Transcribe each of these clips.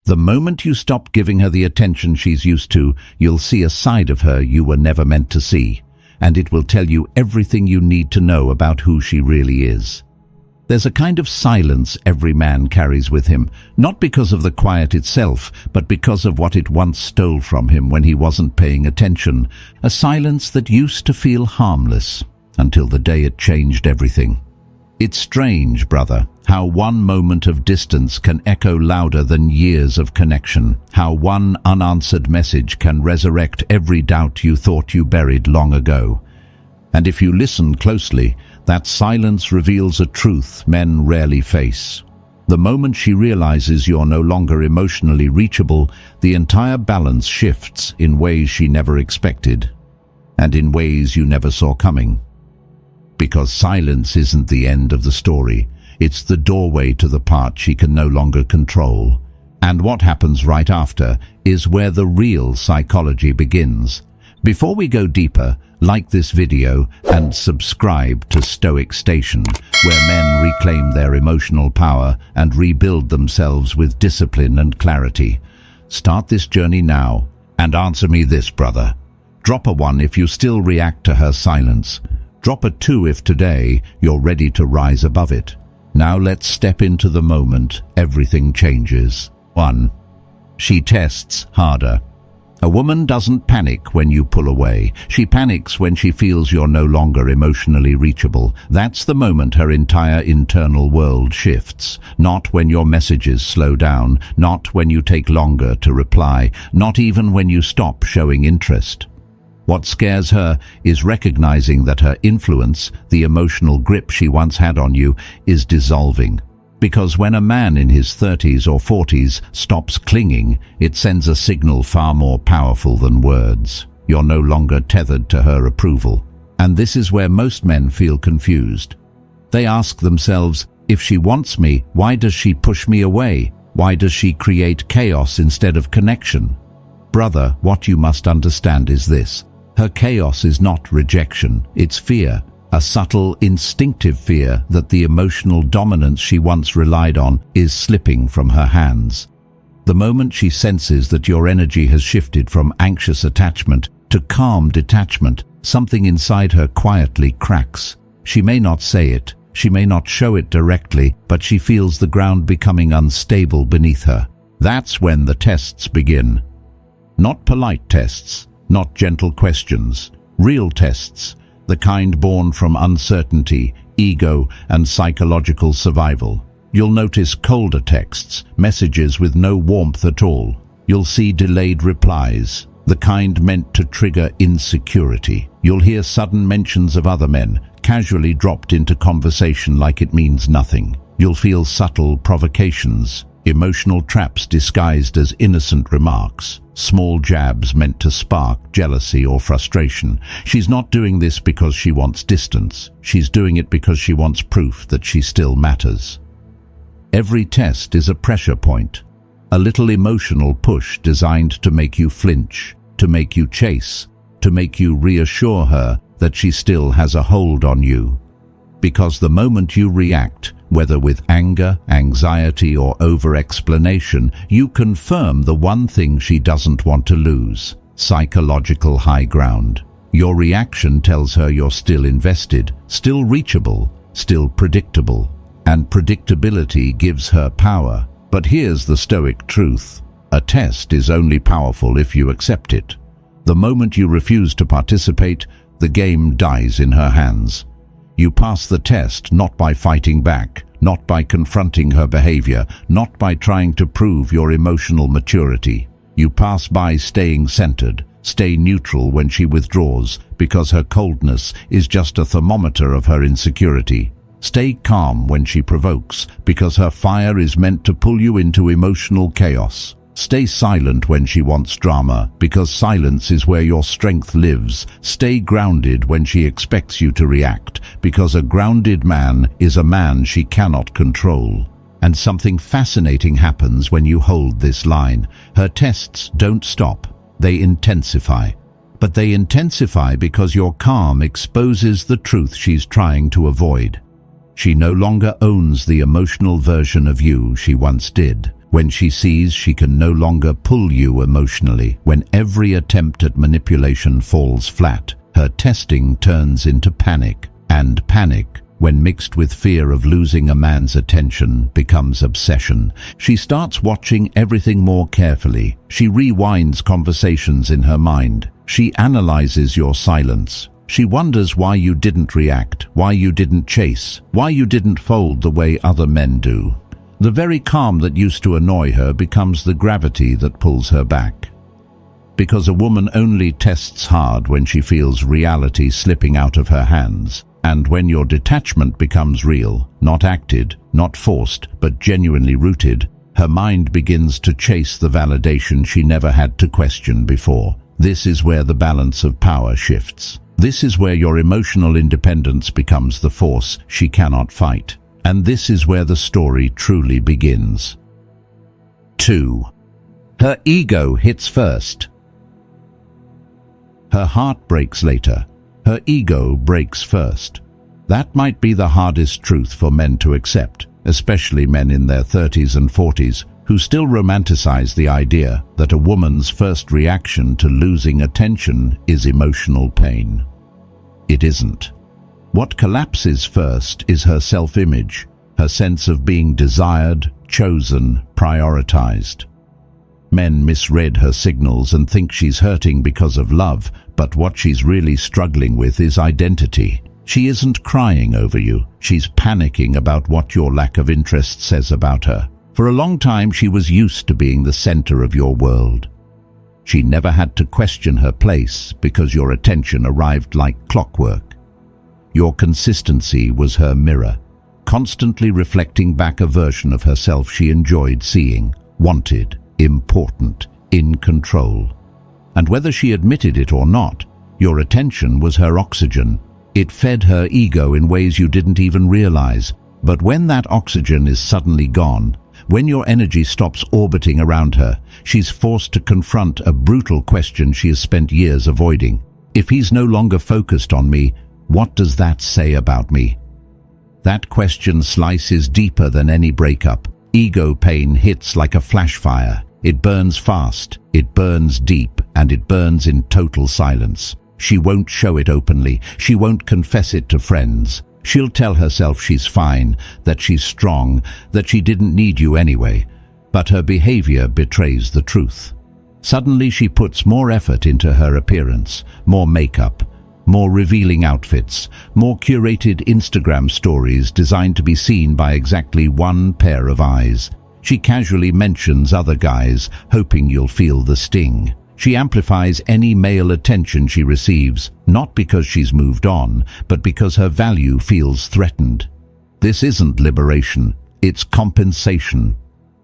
The moment you stop giving her the attention she's used to, you'll see a side of her you were never meant to see, and it will tell you everything you need to know about who she really is. There's a kind of silence every man carries with him, not because of the quiet itself, but because of what it once stole from him when he wasn't paying attention, a silence that used to feel harmless, until the day it changed everything. It's strange, brother, how one moment of distance can echo louder than years of connection, how one unanswered message can resurrect every doubt you thought you buried long ago. And if you listen closely, that silence reveals a truth men rarely face. The moment she realizes you're no longer emotionally reachable, the entire balance shifts in ways she never expected, and in ways you never saw coming. Because silence isn't the end of the story, it's the doorway to the part she can no longer control. And what happens right after is where the real psychology begins. Before we go deeper, like this video and subscribe to Stoic Station, where men reclaim their emotional power and rebuild themselves with discipline and clarity. Start this journey now and answer me this, brother. Drop a 1 if you still react to her silence. Drop a 2 if today you're ready to rise above it. Now let's step into the moment everything changes. 1. She tests harder. A woman doesn't panic when you pull away. She panics when she feels you're no longer emotionally reachable. That's the moment her entire internal world shifts. Not when your messages slow down, not when you take longer to reply, not even when you stop showing interest. What scares her is recognizing that her influence, the emotional grip she once had on you, is dissolving. Because when a man in his 30s or 40s stops clinging, it sends a signal far more powerful than words. You're no longer tethered to her approval. And this is where most men feel confused. They ask themselves, if she wants me, why does she push me away? Why does she create chaos instead of connection? Brother, what you must understand is this. Her chaos is not rejection, it's fear. A subtle, instinctive fear that the emotional dominance she once relied on is slipping from her hands. The moment she senses that your energy has shifted from anxious attachment to calm detachment, something inside her quietly cracks. She may not say it, she may not show it directly, but she feels the ground becoming unstable beneath her. That's when the tests begin. Not polite tests, not gentle questions, real tests. The kind born from uncertainty, ego, and psychological survival. You'll notice colder texts, messages with no warmth at all. You'll see delayed replies, the kind meant to trigger insecurity. You'll hear sudden mentions of other men, casually dropped into conversation like it means nothing. You'll feel subtle provocations, emotional traps disguised as innocent remarks. Small jabs meant to spark jealousy or frustration. She's not doing this because she wants distance. She's doing it because she wants proof that she still matters. Every test is a pressure point, a little emotional push designed to make you flinch, to make you chase, to make you reassure her that she still has a hold on you. Because the moment you react, whether with anger, anxiety, or over-explanation, you confirm the one thing she doesn't want to lose: psychological high ground. Your reaction tells her you're still invested, still reachable, still predictable. And predictability gives her power. But here's the Stoic truth. A test is only powerful if you accept it. The moment you refuse to participate, the game dies in her hands. You pass the test not by fighting back, not by confronting her behavior, not by trying to prove your emotional maturity. You pass by staying centered, stay neutral when she withdraws, because her coldness is just a thermometer of her insecurity. Stay calm when she provokes, because her fire is meant to pull you into emotional chaos. Stay silent when she wants drama, because silence is where your strength lives. Stay grounded when she expects you to react, because a grounded man is a man she cannot control. And something fascinating happens when you hold this line. Her tests don't stop, they intensify. But they intensify because your calm exposes the truth she's trying to avoid. She no longer owns the emotional version of you she once did. When she sees she can no longer pull you emotionally, when every attempt at manipulation falls flat, her testing turns into panic. And panic, when mixed with fear of losing a man's attention, becomes obsession. She starts watching everything more carefully. She rewinds conversations in her mind. She analyzes your silence. She wonders why you didn't react, why you didn't chase, why you didn't fold the way other men do. The very calm that used to annoy her becomes the gravity that pulls her back. Because a woman only tests hard when she feels reality slipping out of her hands. And when your detachment becomes real, not acted, not forced, but genuinely rooted, her mind begins to chase the validation she never had to question before. This is where the balance of power shifts. This is where your emotional independence becomes the force she cannot fight. And this is where the story truly begins. 2. Her ego hits first. Her heart breaks later. Her ego breaks first. That might be the hardest truth for men to accept, especially men in their 30s and 40s, who still romanticize the idea that a woman's first reaction to losing attention is emotional pain. It isn't. What collapses first is her self-image, her sense of being desired, chosen, prioritized. Men misread her signals and think she's hurting because of love, but what she's really struggling with is identity. She isn't crying over you, she's panicking about what your lack of interest says about her. For a long time she was used to being the center of your world. She never had to question her place because your attention arrived like clockwork. Your consistency was her mirror, constantly reflecting back a version of herself she enjoyed seeing, wanted, important, in control. And whether she admitted it or not, your attention was her oxygen. It fed her ego in ways you didn't even realize. But when that oxygen is suddenly gone, when your energy stops orbiting around her, she's forced to confront a brutal question she has spent years avoiding. If he's no longer focused on me, what does that say about me? That question slices deeper than any breakup. Ego pain hits like a flash fire. It burns fast, it burns deep, and it burns in total silence. She won't show it openly. She won't confess it to friends. She'll tell herself she's fine, that she's strong, that she didn't need you anyway. But her behavior betrays the truth. Suddenly she puts more effort into her appearance, more makeup, more revealing outfits, more curated Instagram stories designed to be seen by exactly one pair of eyes. She casually mentions other guys, hoping you'll feel the sting. She amplifies any male attention she receives, not because she's moved on, but because her value feels threatened. This isn't liberation, it's compensation.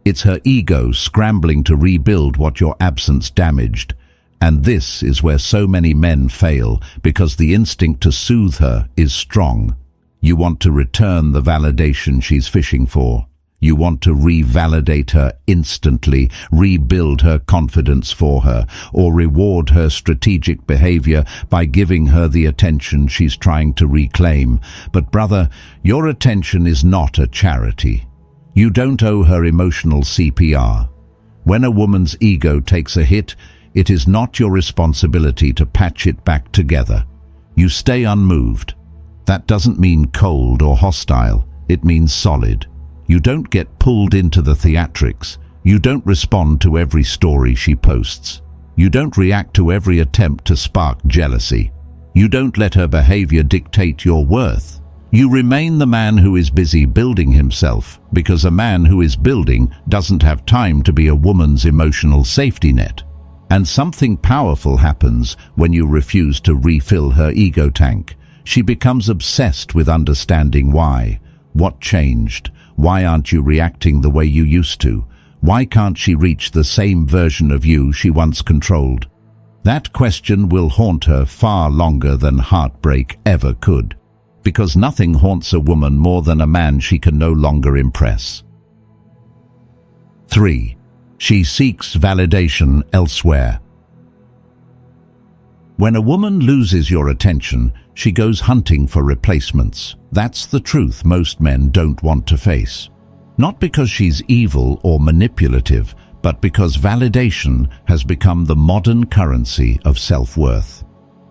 It's her ego scrambling to rebuild what your absence damaged. And this is where so many men fail, because the instinct to soothe her is strong. You want to return the validation she's fishing for. You want to revalidate her instantly, rebuild her confidence for her, or reward her strategic behavior by giving her the attention she's trying to reclaim. But brother, your attention is not a charity. You don't owe her emotional CPR. When a woman's ego takes a hit, it is not your responsibility to patch it back together. You stay unmoved. That doesn't mean cold or hostile. It means solid. You don't get pulled into the theatrics. You don't respond to every story she posts. You don't react to every attempt to spark jealousy. You don't let her behavior dictate your worth. You remain the man who is busy building himself, because a man who is building doesn't have time to be a woman's emotional safety net. And something powerful happens when you refuse to refill her ego tank. She becomes obsessed with understanding why. What changed? Why aren't you reacting the way you used to? Why can't she reach the same version of you she once controlled? That question will haunt her far longer than heartbreak ever could, because nothing haunts a woman more than a man she can no longer impress. 3. She seeks validation elsewhere. When a woman loses your attention, she goes hunting for replacements. That's the truth most men don't want to face. Not because she's evil or manipulative, but because validation has become the modern currency of self-worth.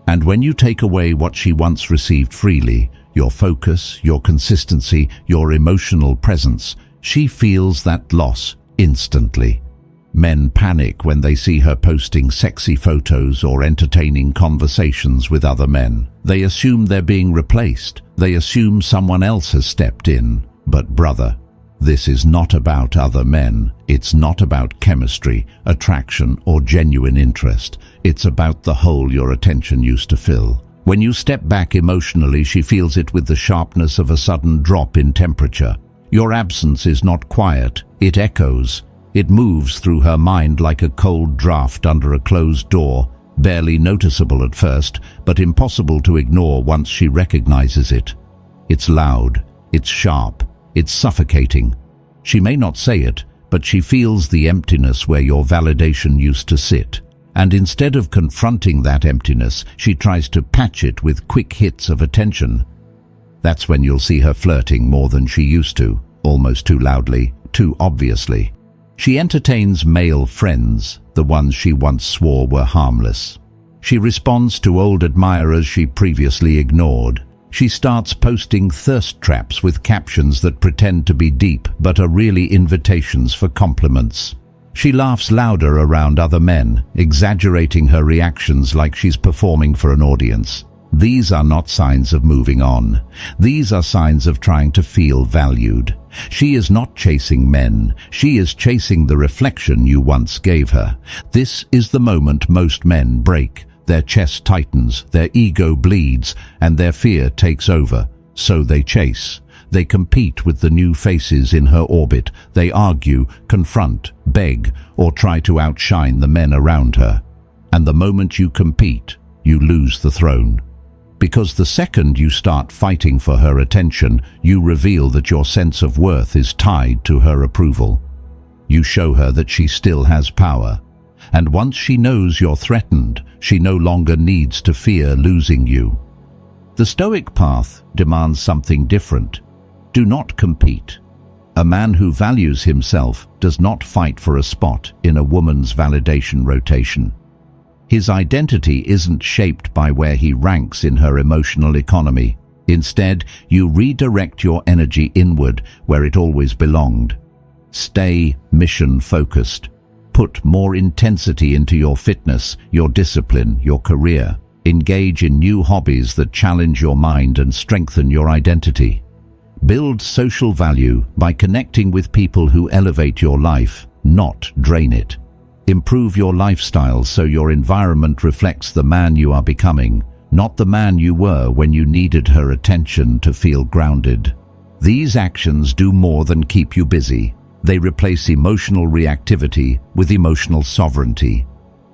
And when you take away what she once received freely, your focus, your consistency, your emotional presence, she feels that loss instantly. Men panic when they see her posting sexy photos or entertaining conversations with other men. They assume they're being replaced. They assume someone else has stepped in. But brother, this is not about other men. It's not about chemistry, attraction, or genuine interest. It's about the hole your attention used to fill. When you step back emotionally, she feels it with the sharpness of a sudden drop in temperature. Your absence is not quiet, it echoes. It moves through her mind like a cold draft under a closed door, barely noticeable at first, but impossible to ignore once she recognizes it. It's loud, it's sharp, it's suffocating. She may not say it, but she feels the emptiness where your validation used to sit. And instead of confronting that emptiness, she tries to patch it with quick hits of attention. That's when you'll see her flirting more than she used to, almost too loudly, too obviously. She entertains male friends, the ones she once swore were harmless. She responds to old admirers she previously ignored. She starts posting thirst traps with captions that pretend to be deep but are really invitations for compliments. She laughs louder around other men, exaggerating her reactions like she's performing for an audience. These are not signs of moving on. These are signs of trying to feel valued. She is not chasing men. She is chasing the reflection you once gave her. This is the moment most men break. Their chest tightens, their ego bleeds, and their fear takes over. So they chase. They compete with the new faces in her orbit. They argue, confront, beg, or try to outshine the men around her. And the moment you compete, you lose the throne. Because the second you start fighting for her attention, you reveal that your sense of worth is tied to her approval. You show her that she still has power. And once she knows you're threatened, she no longer needs to fear losing you. The Stoic path demands something different. Do not compete. A man who values himself does not fight for a spot in a woman's validation rotation. His identity isn't shaped by where he ranks in her emotional economy. Instead, you redirect your energy inward where it always belonged. Stay mission-focused. Put more intensity into your fitness, your discipline, your career. Engage in new hobbies that challenge your mind and strengthen your identity. Build social value by connecting with people who elevate your life, not drain it. Improve your lifestyle so your environment reflects the man you are becoming, not the man you were when you needed her attention to feel grounded. These actions do more than keep you busy. They replace emotional reactivity with emotional sovereignty.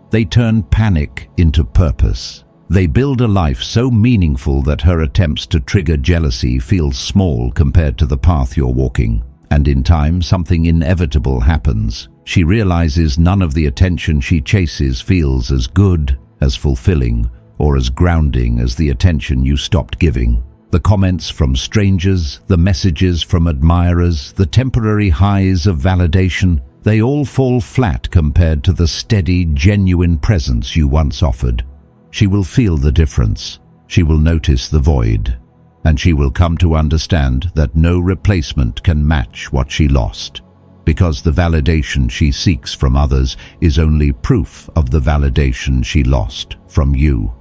They turn panic into purpose. They build a life so meaningful that her attempts to trigger jealousy feel small compared to the path you're walking. And in time, something inevitable happens. She realizes none of the attention she chases feels as good, as fulfilling, or as grounding as the attention you stopped giving. The comments from strangers, the messages from admirers, the temporary highs of validation, they all fall flat compared to the steady, genuine presence you once offered. She will feel the difference. She will notice the void. And she will come to understand that no replacement can match what she lost. Because the validation she seeks from others is only proof of the validation she lost from you.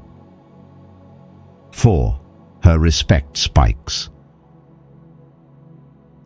4. Her respect spikes.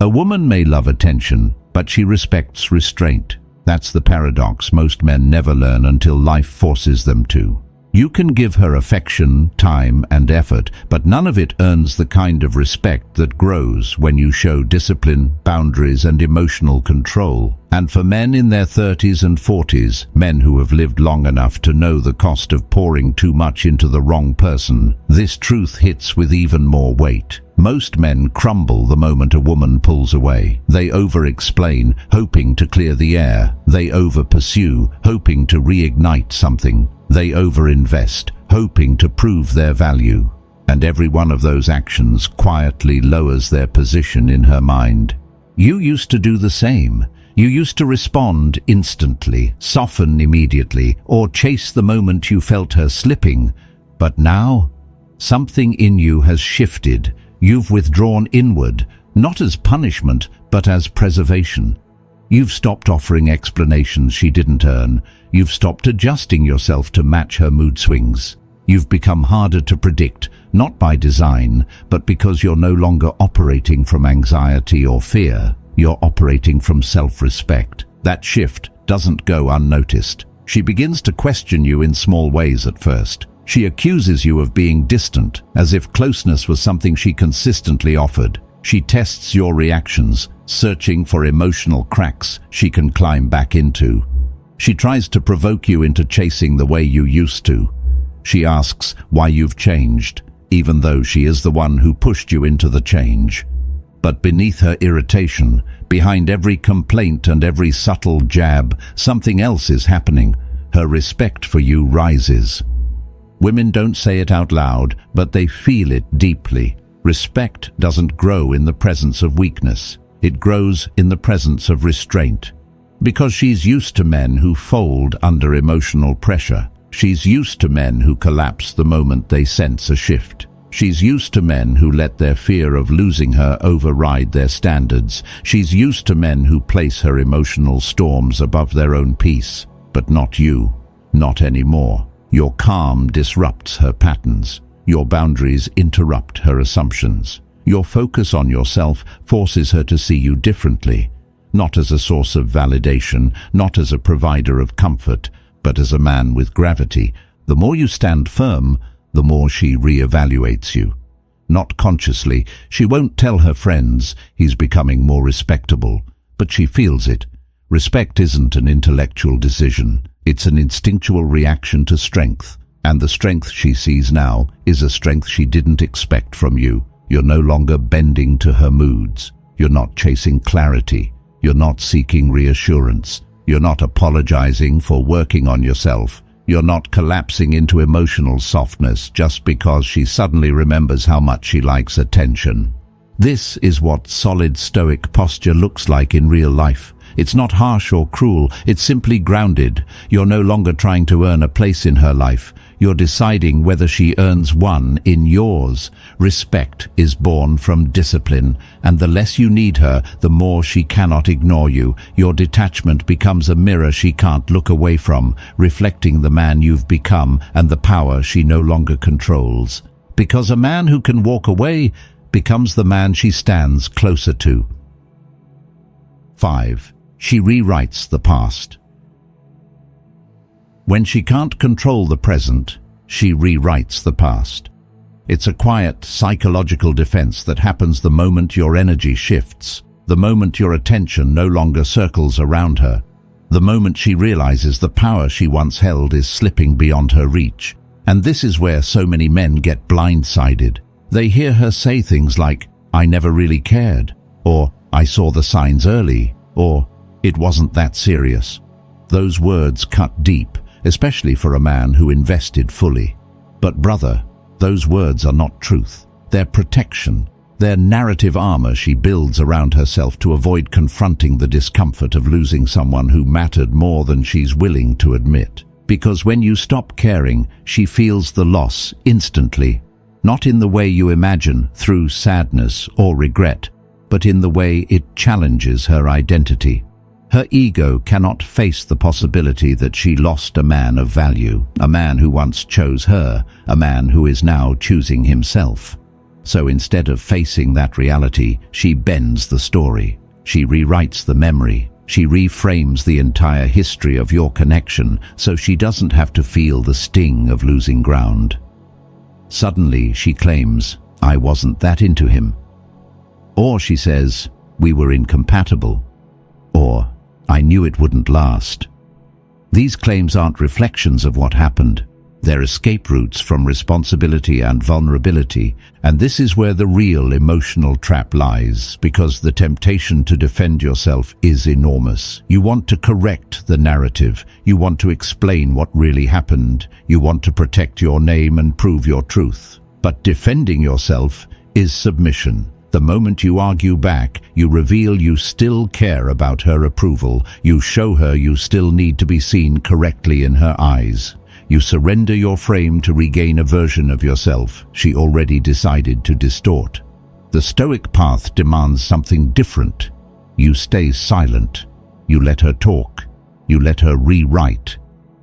A woman may love attention, but she respects restraint. That's the paradox most men never learn until life forces them to. You can give her affection, time, and effort, but none of it earns the kind of respect that grows when you show discipline, boundaries, and emotional control. And for men in their 30s and 40s, men who have lived long enough to know the cost of pouring too much into the wrong person, this truth hits with even more weight. Most men crumble the moment a woman pulls away. They over-explain, hoping to clear the air. They over-pursue, hoping to reignite something. They over-invest, hoping to prove their value. And every one of those actions quietly lowers their position in her mind. You used to do the same. You used to respond instantly, soften immediately, or chase the moment you felt her slipping. But now, something in you has shifted. You've withdrawn inward, not as punishment, but as preservation. You've stopped offering explanations she didn't earn. You've stopped adjusting yourself to match her mood swings. You've become harder to predict, not by design, but because you're no longer operating from anxiety or fear. You're operating from self-respect. That shift doesn't go unnoticed. She begins to question you in small ways at first. She accuses you of being distant, as if closeness was something she consistently offered. She tests your reactions, searching for emotional cracks she can climb back into. She tries to provoke you into chasing the way you used to. She asks why you've changed, even though she is the one who pushed you into the change. But beneath her irritation, behind every complaint and every subtle jab, something else is happening. Her respect for you rises. Women don't say it out loud, but they feel it deeply. Respect doesn't grow in the presence of weakness. It grows in the presence of restraint. Because she's used to men who fold under emotional pressure. She's used to men who collapse the moment they sense a shift. She's used to men who let their fear of losing her override their standards. She's used to men who place her emotional storms above their own peace. But not you. Not anymore. Your calm disrupts her patterns. Your boundaries interrupt her assumptions. Your focus on yourself forces her to see you differently. Not as a source of validation, not as a provider of comfort, but as a man with gravity. The more you stand firm, the more she reevaluates you. Not consciously, she won't tell her friends he's becoming more respectable, but she feels it. Respect isn't an intellectual decision. It's an instinctual reaction to strength. And the strength she sees now is a strength she didn't expect from you. You're no longer bending to her moods. You're not chasing clarity. You're not seeking reassurance. You're not apologizing for working on yourself. You're not collapsing into emotional softness just because she suddenly remembers how much she likes attention. This is what solid Stoic posture looks like in real life. It's not harsh or cruel, it's simply grounded. You're no longer trying to earn a place in her life. You're deciding whether she earns one in yours. Respect is born from discipline, and the less you need her, the more she cannot ignore you. Your detachment becomes a mirror she can't look away from, reflecting the man you've become and the power she no longer controls. Because a man who can walk away becomes the man she stands closer to. 5. She rewrites the past. When she can't control the present, she rewrites the past. It's a quiet, psychological defense that happens the moment your energy shifts, the moment your attention no longer circles around her, the moment she realizes the power she once held is slipping beyond her reach. And this is where so many men get blindsided. They hear her say things like, "I never really cared," or "I saw the signs early," or "It wasn't that serious." Those words cut deep, especially for a man who invested fully. But brother, those words are not truth. They're protection. They're narrative armor she builds around herself to avoid confronting the discomfort of losing someone who mattered more than she's willing to admit. Because when you stop caring, she feels the loss instantly. Not in the way you imagine, through sadness or regret, but in the way it challenges her identity. Her ego cannot face the possibility that she lost a man of value, a man who once chose her, a man who is now choosing himself. So instead of facing that reality, she bends the story. She rewrites the memory. She reframes the entire history of your connection so she doesn't have to feel the sting of losing ground. Suddenly, she claims, "I wasn't that into him." Or she says, "We were incompatible." Or, "I knew it wouldn't last." These claims aren't reflections of what happened. They're escape routes from responsibility and vulnerability, and this is where the real emotional trap lies, because the temptation to defend yourself is enormous. You want to correct the narrative. You want to explain what really happened. You want to protect your name and prove your truth. But defending yourself is submission. The moment you argue back, you reveal you still care about her approval. You show her you still need to be seen correctly in her eyes. You surrender your frame to regain a version of yourself she already decided to distort. The Stoic path demands something different. You stay silent. You let her talk. You let her rewrite.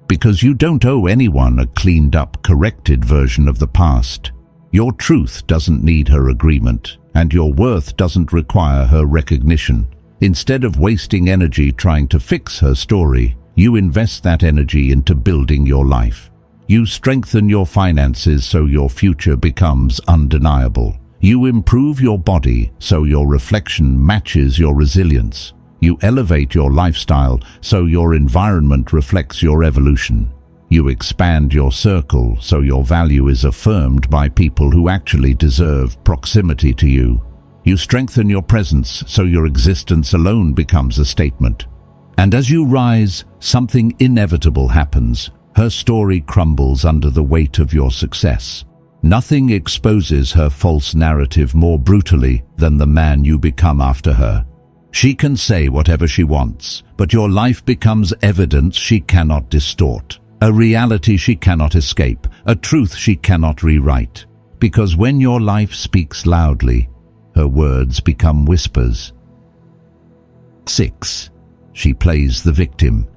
Because you don't owe anyone a cleaned-up, corrected version of the past. Your truth doesn't need her agreement, and your worth doesn't require her recognition. Instead of wasting energy trying to fix her story, you invest that energy into building your life. You strengthen your finances so your future becomes undeniable. You improve your body so your reflection matches your resilience. You elevate your lifestyle so your environment reflects your evolution. You expand your circle so your value is affirmed by people who actually deserve proximity to you. You strengthen your presence so your existence alone becomes a statement. And as you rise, something inevitable happens. Her story crumbles under the weight of your success. Nothing exposes her false narrative more brutally than the man you become after her. She can say whatever she wants, but your life becomes evidence she cannot distort. A reality she cannot escape, a truth she cannot rewrite. Because when your life speaks loudly, her words become whispers. 6. She plays the victim.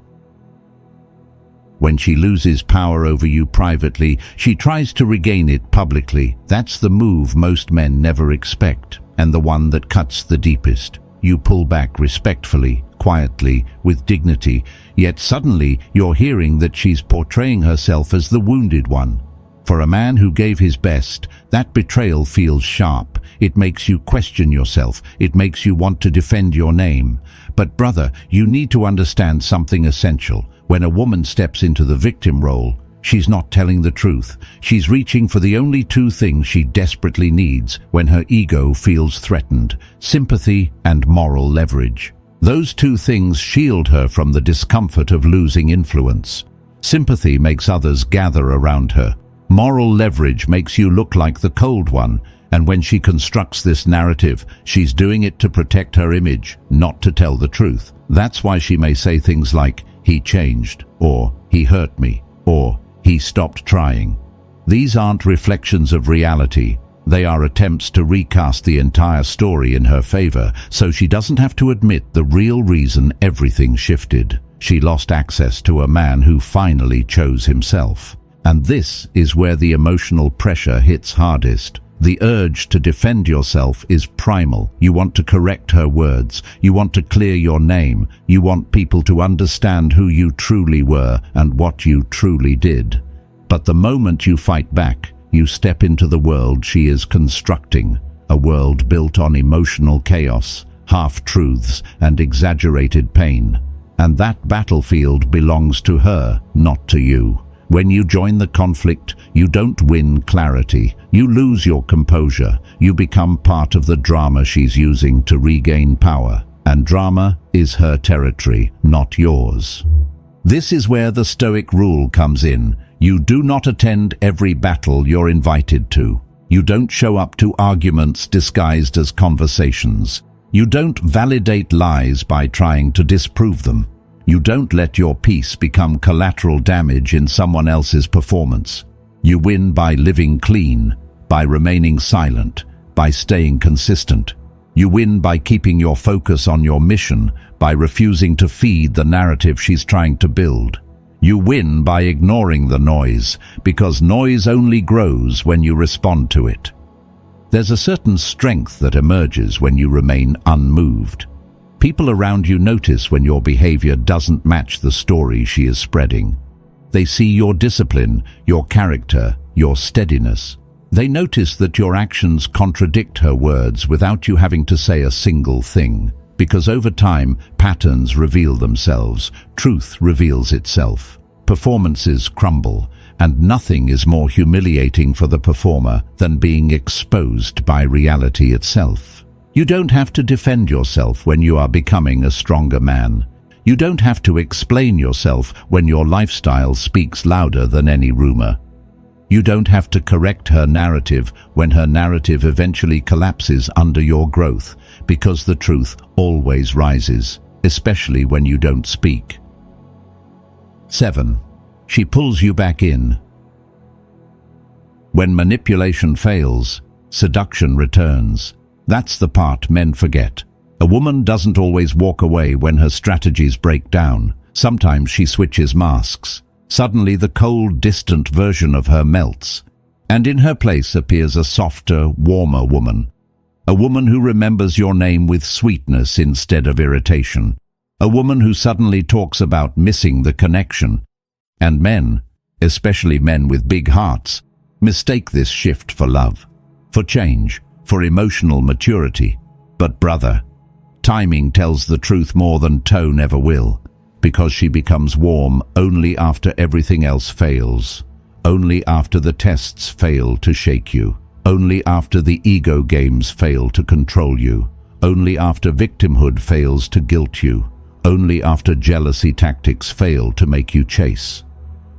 When she loses power over you privately, she tries to regain it publicly. That's the move most men never expect, and the one that cuts the deepest. You pull back respectfully, quietly, with dignity, yet suddenly you're hearing that she's portraying herself as the wounded one. For a man who gave his best, that betrayal feels sharp. It makes you question yourself. It makes you want to defend your name. But brother, you need to understand something essential. When a woman steps into the victim role, she's not telling the truth. She's reaching for the only two things she desperately needs when her ego feels threatened: sympathy and moral leverage. Those two things shield her from the discomfort of losing influence. Sympathy makes others gather around her. Moral leverage makes you look like the cold one. And when she constructs this narrative, she's doing it to protect her image, not to tell the truth. That's why she may say things like, "He changed," or "He hurt me," or "He stopped trying." These aren't reflections of reality. They are attempts to recast the entire story in her favor, so she doesn't have to admit the real reason everything shifted. She lost access to a man who finally chose himself. And this is where the emotional pressure hits hardest. The urge to defend yourself is primal. You want to correct her words. You want to clear your name. You want people to understand who you truly were and what you truly did. But the moment you fight back, you step into the world she is constructing, a world built on emotional chaos, half-truths, and exaggerated pain. And that battlefield belongs to her, not to you. When you join the conflict, you don't win clarity. You lose your composure. You become part of the drama she's using to regain power. And drama is her territory, not yours. This is where the Stoic rule comes in. You do not attend every battle you're invited to. You don't show up to arguments disguised as conversations. You don't validate lies by trying to disprove them. You don't let your peace become collateral damage in someone else's performance. You win by living clean, by remaining silent, by staying consistent. You win by keeping your focus on your mission, by refusing to feed the narrative she's trying to build. You win by ignoring the noise, because noise only grows when you respond to it. There's a certain strength that emerges when you remain unmoved. People around you notice when your behavior doesn't match the story she is spreading. They see your discipline, your character, your steadiness. They notice that your actions contradict her words without you having to say a single thing. Because over time, patterns reveal themselves, truth reveals itself, performances crumble, and nothing is more humiliating for the performer than being exposed by reality itself. You don't have to defend yourself when you are becoming a stronger man. You don't have to explain yourself when your lifestyle speaks louder than any rumor. You don't have to correct her narrative when her narrative eventually collapses under your growth, because the truth always rises, especially when you don't speak. 7. She pulls you back in. When manipulation fails, seduction returns. That's the part men forget. A woman doesn't always walk away when her strategies break down. Sometimes she switches masks. Suddenly the cold, distant version of her melts, and in her place appears a softer, warmer woman. A woman who remembers your name with sweetness instead of irritation. A woman who suddenly talks about missing the connection. And men, especially men with big hearts, mistake this shift for love, for change, for emotional maturity. But brother, timing tells the truth more than tone ever will, because she becomes warm only after everything else fails, only after the tests fail to shake you, only after the ego games fail to control you, only after victimhood fails to guilt you, only after jealousy tactics fail to make you chase.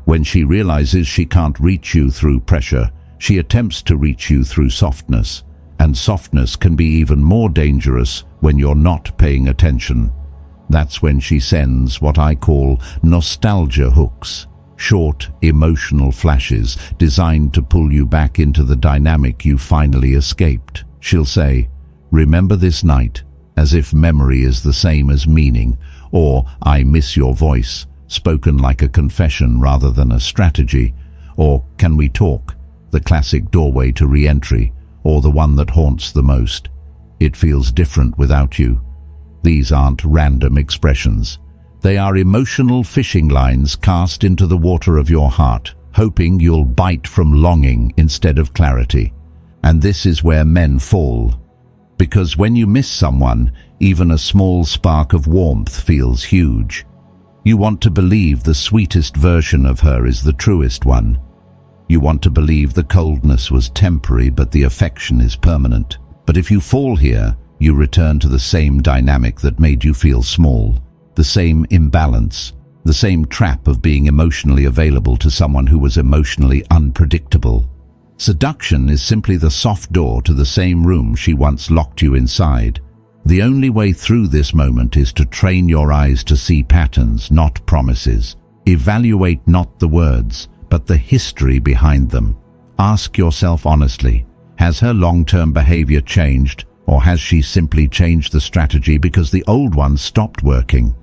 When she realizes she can't reach you through pressure, she attempts to reach you through softness, and softness can be even more dangerous when you're not paying attention. That's when she sends what I call nostalgia hooks, short, emotional flashes designed to pull you back into the dynamic you finally escaped. She'll say, "Remember this night," as if memory is the same as meaning, or "I miss your voice," spoken like a confession rather than a strategy, or "Can we talk?" the classic doorway to re-entry, or the one that haunts the most. It feels different without you. These aren't random expressions. They are emotional fishing lines cast into the water of your heart, hoping you'll bite from longing instead of clarity. And this is where men fall. Because when you miss someone, even a small spark of warmth feels huge. You want to believe the sweetest version of her is the truest one. You want to believe the coldness was temporary, but the affection is permanent. But if you fall here, you return to the same dynamic that made you feel small, the same imbalance, the same trap of being emotionally available to someone who was emotionally unpredictable. Seduction is simply the soft door to the same room she once locked you inside. The only way through this moment is to train your eyes to see patterns, not promises. Evaluate not the words, but the history behind them. Ask yourself honestly, has her long-term behavior changed, or has she simply changed the strategy because the old one stopped working?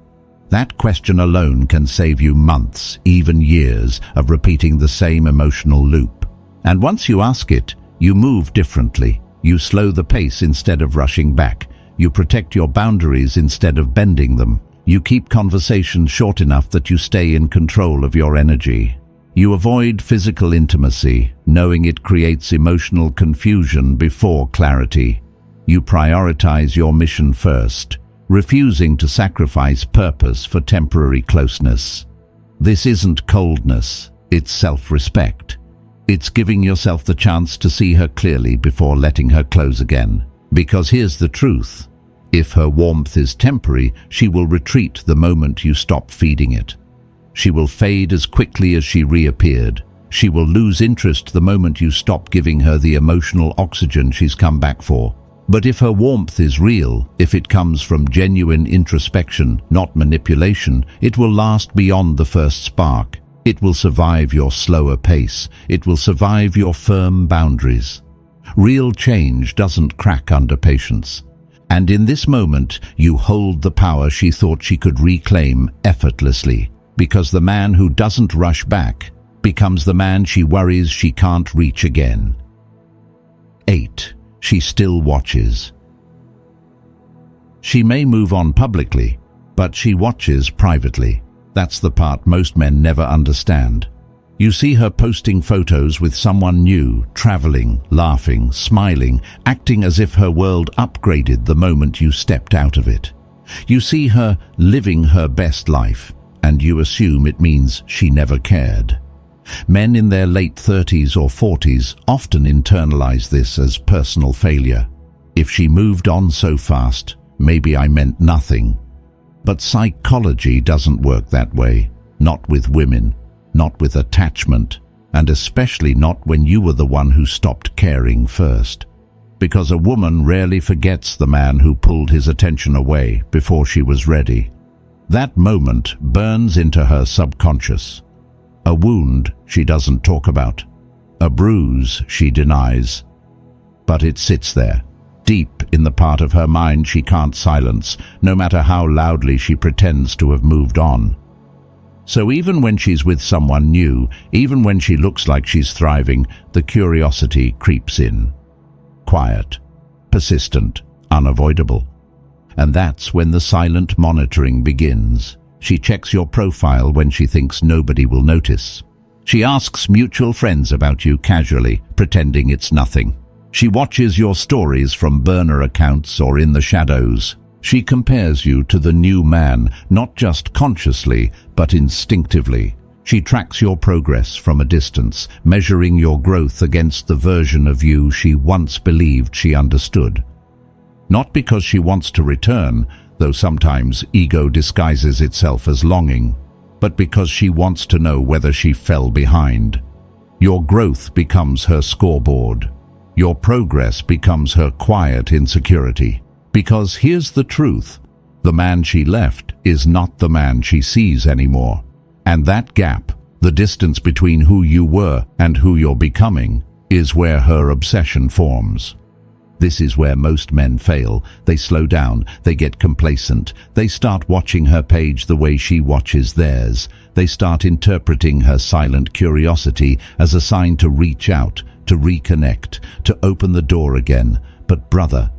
That question alone can save you months, even years, of repeating the same emotional loop. And once you ask it, you move differently. You slow the pace instead of rushing back. You protect your boundaries instead of bending them. You keep conversations short enough that you stay in control of your energy. You avoid physical intimacy, knowing it creates emotional confusion before clarity. You prioritize your mission first, refusing to sacrifice purpose for temporary closeness. This isn't coldness, it's self-respect. It's giving yourself the chance to see her clearly before letting her close again. Because here's the truth. If her warmth is temporary, she will retreat the moment you stop feeding it. She will fade as quickly as she reappeared. She will lose interest the moment you stop giving her the emotional oxygen she's come back for. But if her warmth is real, if it comes from genuine introspection, not manipulation, it will last beyond the first spark. It will survive your slower pace. It will survive your firm boundaries. Real change doesn't crack under patience. And in this moment, you hold the power she thought she could reclaim effortlessly, because the man who doesn't rush back becomes the man she worries she can't reach again. 8. She still watches. She may move on publicly, but she watches privately. That's the part most men never understand. You see her posting photos with someone new, traveling, laughing, smiling, acting as if her world upgraded the moment you stepped out of it. You see her living her best life, and you assume it means she never cared. Men in their late 30s or 40s often internalize this as personal failure. If she moved on so fast, maybe I meant nothing. But psychology doesn't work that way. Not with women. Not with attachment. and especially not when you were the one who stopped caring first. Because a woman rarely forgets the man who pulled his attention away before she was ready. That moment burns into her subconscious. A wound she doesn't talk about. A bruise she denies. But it sits there, deep in the part of her mind she can't silence, no matter how loudly she pretends to have moved on. So even when she's with someone new, even when she looks like she's thriving, the curiosity creeps in. Quiet, persistent, unavoidable. And that's when the silent monitoring begins. She checks your profile when she thinks nobody will notice. She asks mutual friends about you casually, pretending it's nothing. She watches your stories from burner accounts or in the shadows. She compares you to the new man, not just consciously, but instinctively. She tracks your progress from a distance, measuring your growth against the version of you she once believed she understood. Not because she wants to return, though sometimes ego disguises itself as longing, but because she wants to know whether she fell behind. Your growth becomes her scoreboard. Your progress becomes her quiet insecurity. Because here's the truth, the man she left is not the man she sees anymore. And that gap, the distance between who you were and who you're becoming, is where her obsession forms. This is where most men fail. They slow down, they get complacent, they start watching her page the way she watches theirs. They start interpreting her silent curiosity as a sign to reach out, to reconnect, to open the door again. But brother,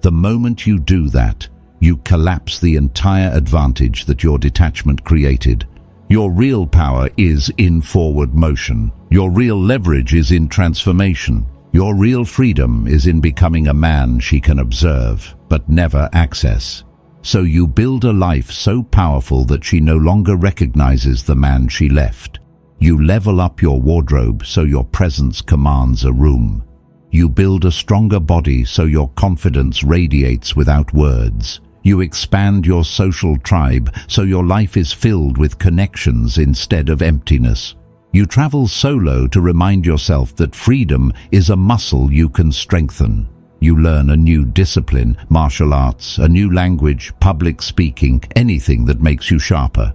the moment you do that, you collapse the entire advantage that your detachment created. Your real power is in forward motion. Your real leverage is in transformation. Your real freedom is in becoming a man she can observe, but never access. So you build a life so powerful that she no longer recognizes the man she left. You level up your wardrobe so your presence commands a room. You build a stronger body so your confidence radiates without words. You expand your social tribe so your life is filled with connections instead of emptiness. You travel solo to remind yourself that freedom is a muscle you can strengthen. You learn a new discipline, martial arts, a new language, public speaking, anything that makes you sharper.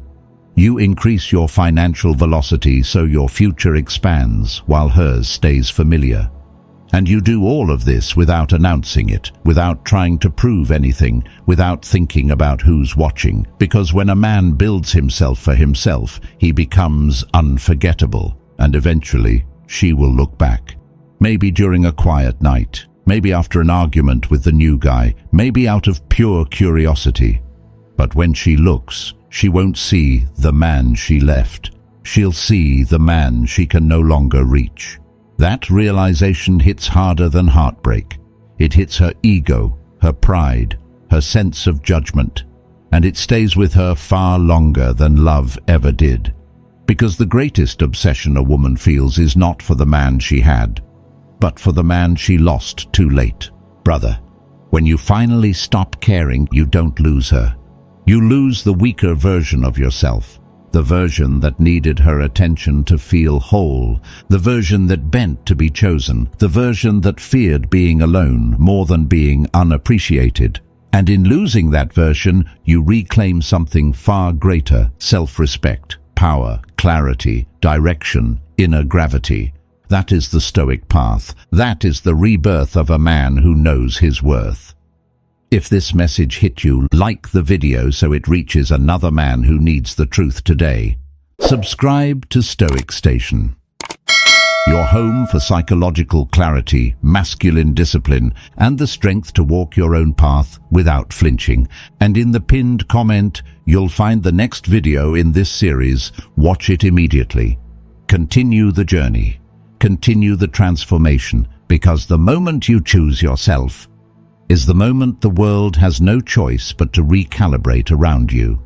You increase your financial velocity so your future expands while hers stays familiar. And you do all of this without announcing it, without trying to prove anything, without thinking about who's watching. Because when a man builds himself for himself, he becomes unforgettable. And eventually, she will look back. Maybe during a quiet night, maybe after an argument with the new guy, maybe out of pure curiosity. But when she looks, she won't see the man she left. She'll see the man she can no longer reach. That realization hits harder than heartbreak. It hits her ego, her pride, her sense of judgment, and it stays with her far longer than love ever did. Because the greatest obsession a woman feels is not for the man she had, but for the man she lost too late. Brother, when you finally stop caring, you don't lose her. You lose the weaker version of yourself. The version that needed her attention to feel whole, the version that bent to be chosen, the version that feared being alone more than being unappreciated. And in losing that version, you reclaim something far greater: self-respect, power, clarity, direction, inner gravity. That is the Stoic path. That is the rebirth of a man who knows his worth. If this message hit you, like the video so it reaches another man who needs the truth today. Subscribe to Stoic Station, your home for psychological clarity, masculine discipline, and the strength to walk your own path without flinching. And in the pinned comment, you'll find the next video in this series. Watch it immediately. Continue the journey. Continue the transformation, because the moment you choose yourself is the moment the world has no choice but to recalibrate around you.